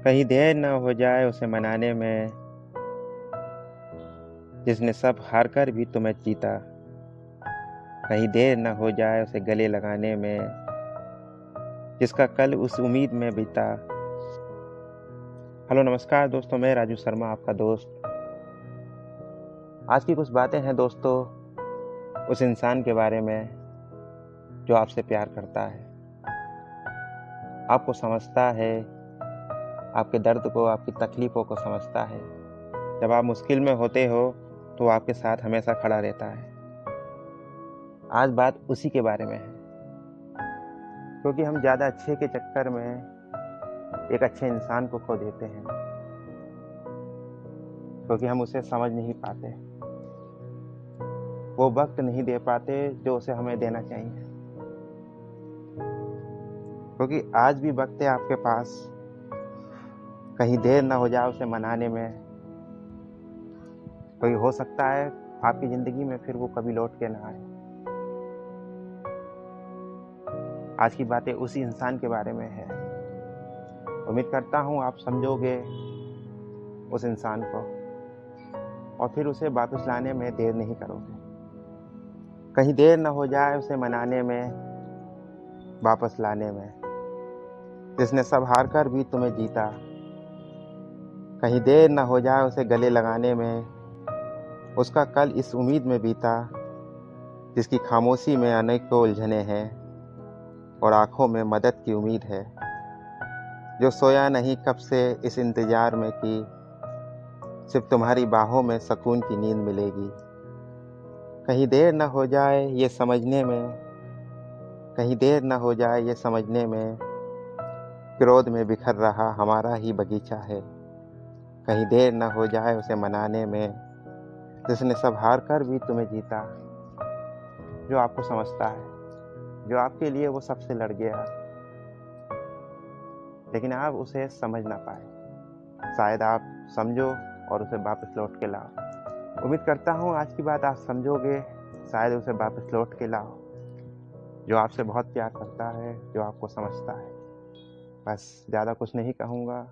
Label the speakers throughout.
Speaker 1: कहीं देर न हो जाए उसे मनाने में, जिसने सब हार कर भी तुम्हें जीता। कहीं देर न हो जाए उसे गले लगाने में, जिसका कल उस उम्मीद में बीता। हेलो नमस्कार दोस्तों, मैं राजू शर्मा आपका दोस्त। आज की कुछ बातें हैं दोस्तों, उस इंसान के बारे में जो आपसे प्यार करता है, आपको समझता है, आपके दर्द को, आपकी तकलीफ़ों को समझता है। जब आप मुश्किल में होते हो, तो वो आपके साथ हमेशा खड़ा रहता है। आज बात उसी के बारे में है, क्योंकि हम ज़्यादा अच्छे के चक्कर में एक अच्छे इंसान को खो देते हैं, क्योंकि हम उसे समझ नहीं पाते। वो वक़्त नहीं दे पाते जो उसे हमें देना चाहिए। क्योंकि आज भी वक़्त है आपके पास, कहीं देर ना हो जाए उसे मनाने में। क्योंकि हो सकता है आपकी ज़िंदगी में फिर वो कभी लौट के ना आए। आज की बातें उसी इंसान के बारे में है। उम्मीद करता हूँ आप समझोगे उस इंसान को और फिर उसे वापस लाने में देर नहीं करोगे। कहीं देर ना हो जाए उसे मनाने में, वापस लाने में, जिसने सब हार कर भी तुम्हें जीता। कहीं देर ना हो जाए उसे गले लगाने में, उसका कल इस उम्मीद में बीता, जिसकी खामोशी में अनेकों उलझने हैं और आँखों में मदद की उम्मीद है। जो सोया नहीं कब से इस इंतज़ार में कि सिर्फ़ तुम्हारी बाहों में सुकून की नींद मिलेगी। कहीं देर ना हो जाए ये समझने में, कहीं देर ना हो जाए ये समझने में, क्रोध में बिखर रहा हमारा ही बगीचा है। कहीं देर ना हो जाए उसे मनाने में, जिसने सब हार कर भी तुम्हें जीता। जो आपको समझता है, जो आपके लिए वो सबसे लड़ गया, लेकिन आप उसे समझ ना पाए। शायद आप समझो और उसे वापस लौट के लाओ। उम्मीद करता हूँ आज की बात आप समझोगे, शायद उसे वापस लौट के लाओ। जो आपसे बहुत प्यार करता है, जो आपको समझता है। बस ज़्यादा कुछ नहीं कहूँगा।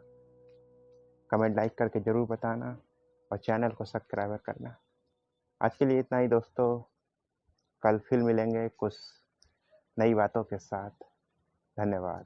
Speaker 1: कमेंट लाइक करके ज़रूर बताना और चैनल को सब्सक्राइब करना। आज के लिए इतना ही दोस्तों। कल फिर मिलेंगे कुछ नई बातों के साथ। धन्यवाद।